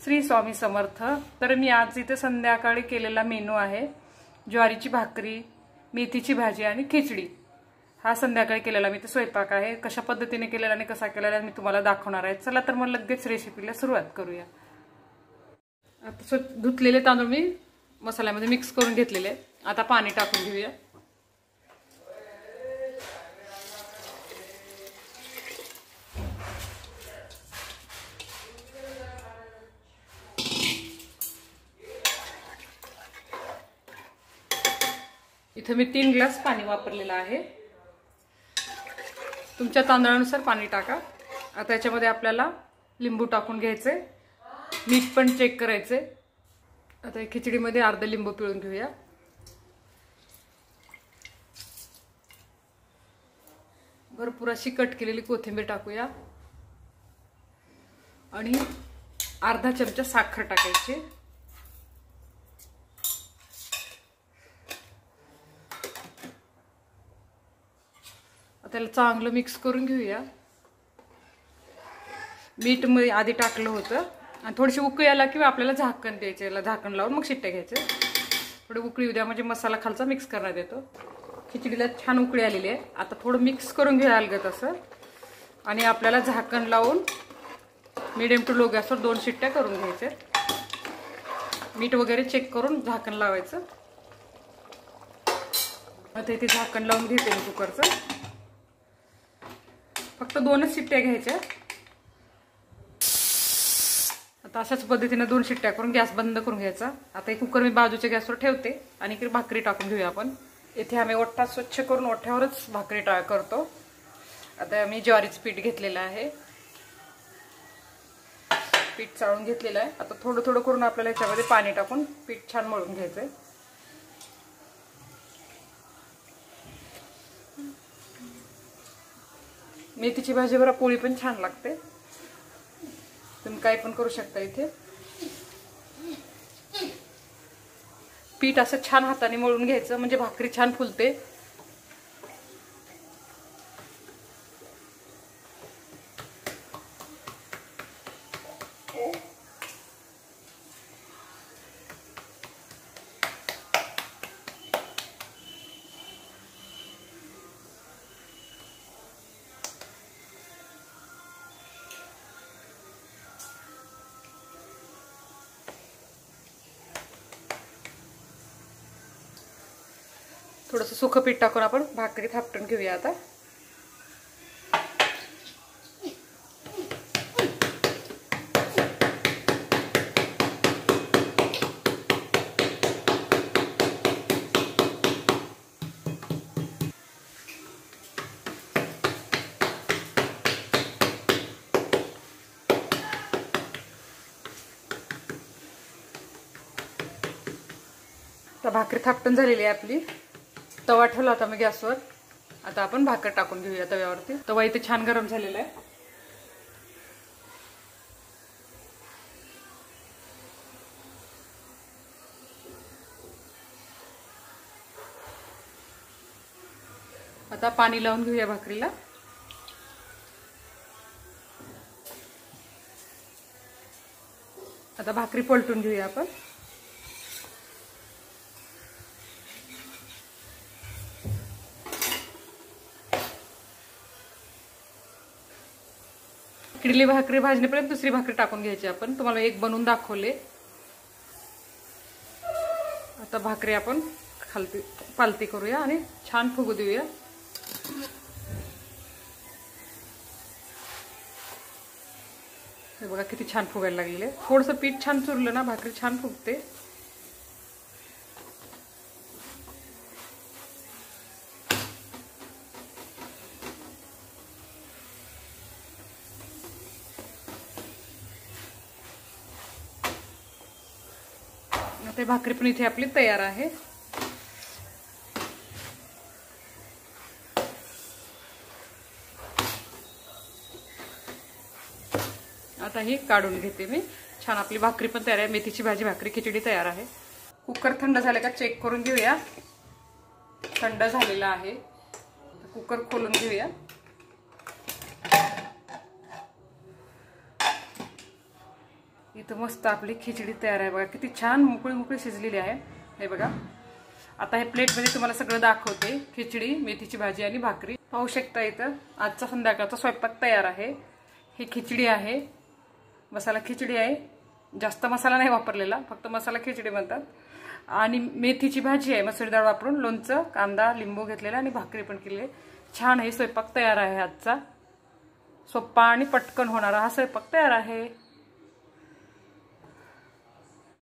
श्री स्वामी समर्थ। तर मी आज इथे संध्याकाळी केलेला मेनू आहे ज्वारीची भाकरी, मेथीची भाजी आणि खिचडी। हा संध्याकाळी केलेला मी ते स्वयंपाक आहे। कशा पद्धतीने केलेला आणि कसा केलेला मी तुम्हाला दाखवणार आहे। चला तर मग लगेच रेसिपीला सुरुवात करूया। आता धुतलेले तांदूळ मी मसाल्यामध्ये मिक्स करून घेतलेले। आता पाणी टाकून घेऊया। इथे मी 3 ग्लास पाणी वापरलेलं आहे। तुमच्या तांदळानुसार पाणी टाका। आता याच्यामध्ये आपल्याला लिंबू टाकून घ्यायचे, मीठ पण चेक करायचे। आता या खिचडीमध्ये अर्धा लिंबू पिळून घेऊया। भरपूर अशी कट केलेली कोथिंबीर टाकूया आणि अर्धा चमचा साखर टाकायची। त्याला चांगलं मिक्स करून घेऊया। मीठ मध्ये आधी टाकलं होतं आणि थोडीशी उकळी आला की आपल्याला झाकण द्यायचं। याला झाकण लावून मग शिट्ट्या घ्यायचे। थोडी उकळी येऊ द्या म्हणजे मसाला खालचा मिक्स करण्यात येतो। खिचडीला छान उकळी आलेली आहे। आता थोडं मिक्स करून घ्या अलगद असं आणि आपल्याला झाकण लावून मीडियम टू लो गॅसवर 2 शिट्ट्या करून घ्यायच्या। मीठ वगैरे चेक करून झाकण लावायचं। आता इथे झाकण लावून घेते मी कुकरचं। फक्त 2च शिट्ट्या घ्यायच्या। आता अशाच पद्धतीने 2 शिट्ट्या करून गॅस बंद करून घ्यायचा। आता हे कुकर मी बाजूच्या गॅसवर ठेवते आणि इकडे भाकरी टाकून घेऊया आपण। इथे आम्ही ओठा स्वच्छ करून ओठ्यावरच भाकरी करतो। आता मी ज्वारीचं पीठ घेतलेलं आहे, पीठ चाळून घेतलेलं आहे। आता थोडं थोडं करून आपल्याला याच्यामध्ये पाणी टाकून पीठ छान मळून घ्यायचंय। मेथीची भाजी बरं पोळी पण छान लागते। तुम्ही काय पण करू शकता। इथे पीठ असं छान हाताने मळून घ्यायचं म्हणजे भाकरी छान फुलते। थोडंसं सुकं पीठ टाकून आपण भाकरी थापटून घेऊया। आता भाकरी थापटून झालेली आहे आपली। तवा ठेवला होता मी गॅसवर। आता आपण भाकर टाकून घेऊया तव्यावरती। तवा इथे छान गरम झालेला आहे। आता पाणी लावून घेऊया भाकरीला। आता भाकरी पलटून घेऊया आपण। इडली भाकरी भाजणीपर्यंत दुसरी भाकरी टाकून घ्यायची आपण। तुम्हाला एक बनवून दाखवले। आता भाकरी आपण खालती पालती करूया आणि छान फुगू देऊया। हे बघा किती छान फुगायला लागले। थोडंसं पीठ छान चुरलं ना भाकरी छान फुगते। आता भाकरी पण इथे आपली तयार आहे। आता ही काढून घेते मी। छान आपली भाकरी पण तयार आहे। मेथीची भाजी, भाकरी, खिचडी तयार आहे। कुकर थंड झाले का चेक करून घेऊया। थंड झालेला आहे। कुकर खोलून घेऊया। इथं मस्त आपली खिचडी तयार आहे बघा, किती छान मोकळी मोकळी शिजलेली आहे. हे बघा, आता हे प्लेटमध्ये तुम्हाला सगळं दाखवते. खिचडी, मेथीची भाजी आणि भाकरी पाहू शकता. इथं आजचा संध्याकाळचा स्वयंपाक तयार आहे. ही खिचडी आहे, मसाला खिचडी आहे. जास्त मसाला नाही वापरलेला, फक्त मसाला खिचडी म्हणतात. आणि मेथीची भाजी आहे मसूर डाळ वापरून, लोणचं, कांदा, लिंबू घेतलेला आणि भाकरी पण केली आहे. छान हे स्वयंपाक तयार आहे आजचा. सोप्पा आणि पटकन होणारा हा स्वयंपाक तयार आहे.